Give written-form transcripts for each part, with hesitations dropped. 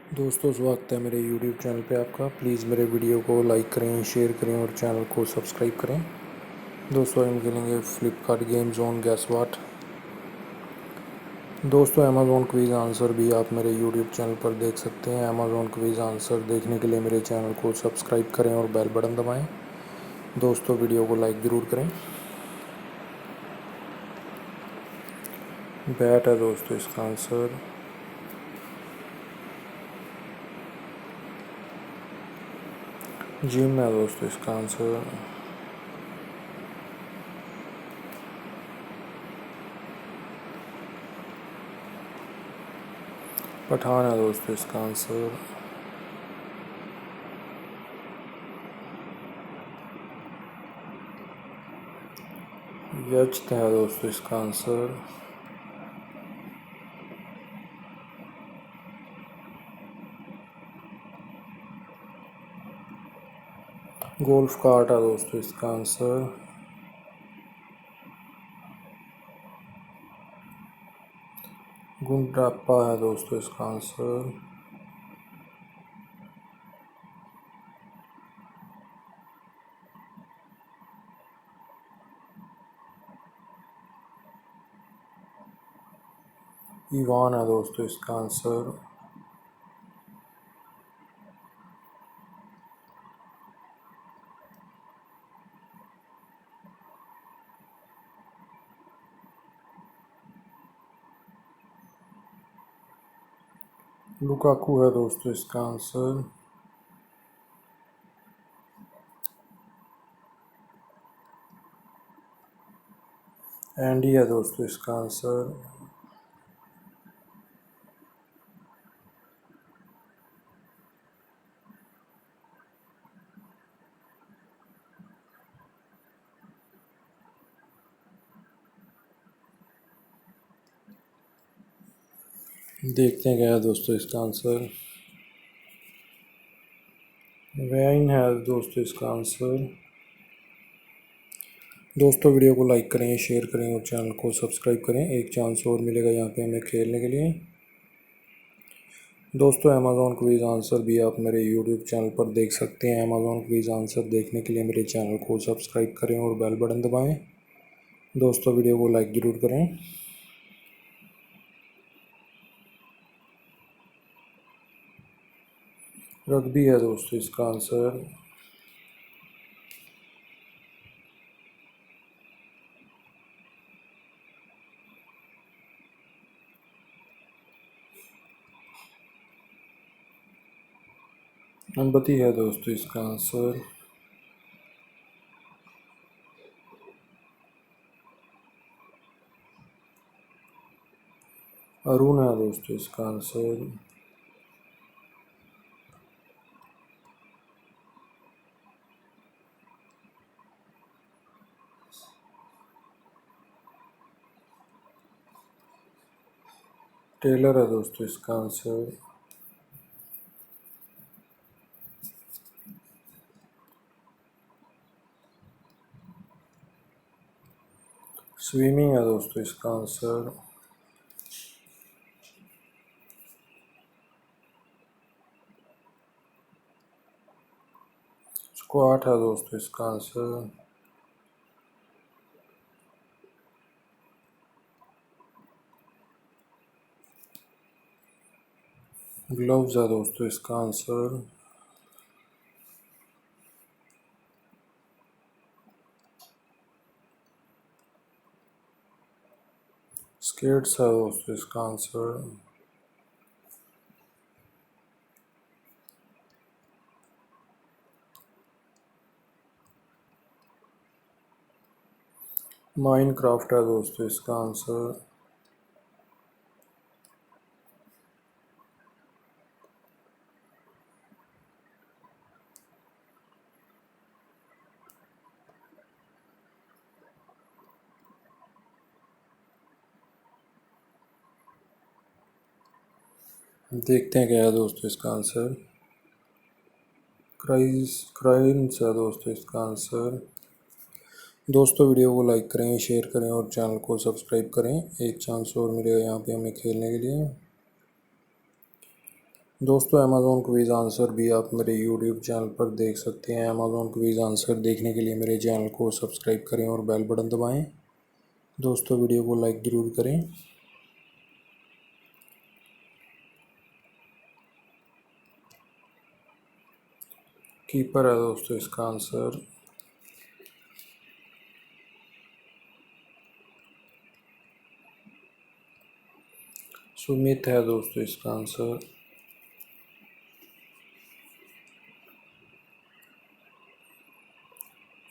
दोस्तों स्वागत है मेरे YouTube चैनल पे आपका। प्लीज़ मेरे वीडियो को लाइक करें, शेयर करें और चैनल को सब्सक्राइब करें। दोस्तों हम खेलेंगे फ्लिपकार्ट गेम जोन गैस वाट। दोस्तों अमेज़ॉन क्विज़ आंसर भी आप मेरे YouTube चैनल पर देख सकते हैं। अमेज़ॉन क्विज़ आंसर देखने के लिए मेरे चैनल को सब्सक्राइब करें और बेल बटन दबाएँ। दोस्तों वीडियो को लाइक ज़रूर करें। बैट है दोस्तों इसका आंसर। जिम है दोस्तों इसका आंसर। पठान है दोस्तों इसका आंसर। यच है दोस्तों इसका आंसर। गोल्फ कार्ट है दोस्तों इसका आंसर। गुंड्रापा है दोस्तों इसका आंसर। ईवान है दोस्तों इसका आंसर। लुकाकू है दोस्तों इसका आंसर। एंडी है दोस्तों इसका आंसर। देखते हैं क्या है दोस्तों इसका आंसर। वैन है दोस्तों इसका आंसर। दोस्तों वीडियो को लाइक करें, शेयर करें और चैनल को सब्सक्राइब करें। एक चांस और मिलेगा यहाँ पे हमें खेलने के लिए। दोस्तों अमेज़ॉन क्विज़ आंसर भी आप मेरे YouTube चैनल पर देख सकते हैं। अमेज़ॉन क्विज़ आंसर देखने के लिए मेरे चैनल को सब्सक्राइब करें और बेल बटन दबाएं। दोस्तों वीडियो को लाइक ज़रूर करें। रग्बी है दोस्तों इसका आंसर। अम्बती है दोस्तों इसका आंसर। अरुण है दोस्तों इसका आंसर। टेलर है दोस्तों इसका आंसर। स्विमिंग है दोस्तों इसका आंसर। स्क्वाट है दोस्तों इसका आंसर। ग्लव्स है दोस्तों इसका आंसर। स्केट्स है दोस्तों इसका आंसर। माइनक्राफ्ट है दोस्तों इसका आंसर। देखते हैं क्या है दोस्तों इसका आंसर। क्राइंस है दोस्तों इसका आंसर। दोस्तों वीडियो को लाइक करें, शेयर करें और चैनल को सब्सक्राइब करें। एक चांस और मिलेगा यहाँ पे हमें खेलने के लिए। दोस्तों अमेज़ॉन क्विज़ आंसर भी आप मेरे यूट्यूब चैनल पर देख सकते हैं। अमेज़ॉन क्विज़ आंसर देखने के लिए मेरे चैनल को सब्सक्राइब करें और बेल बटन दबाएं। दोस्तों वीडियो को लाइक ज़रूर करें। कीपर है दोस्तों इसका आंसर। सुमित है दोस्तों इसका आंसर।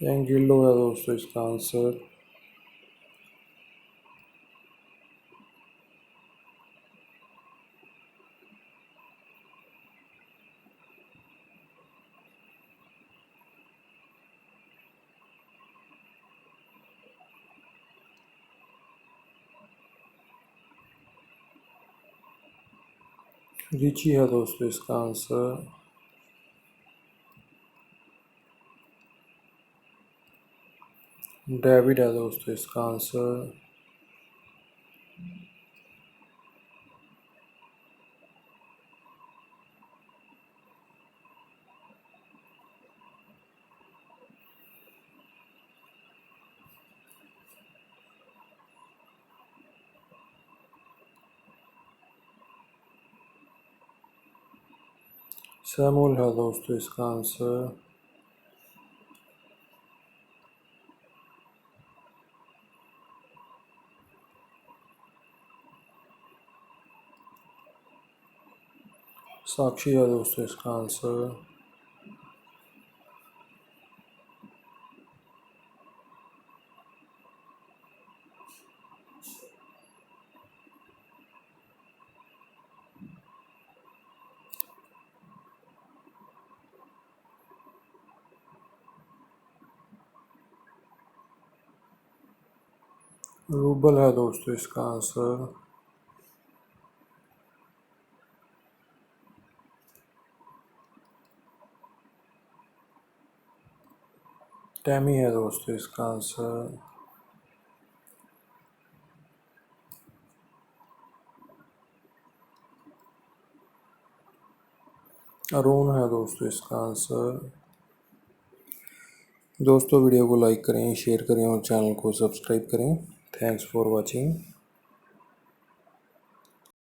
एंगिलो है दोस्तों इसका आंसर। रिची है दोस्तों इसका आंसर। डेविड है दोस्तों इसका आंसर। सैमुअल है दोस्तों इसका आंसर। साक्षी है दोस्तों इसका आंसर। रूबल है दोस्तों इसका आंसर। टैमी है दोस्तों इसका आंसर। अरुण है दोस्तों इसका आंसर। दोस्तों वीडियो को लाइक करें, शेयर करें और चैनल को सब्सक्राइब करें। Thanks for watching.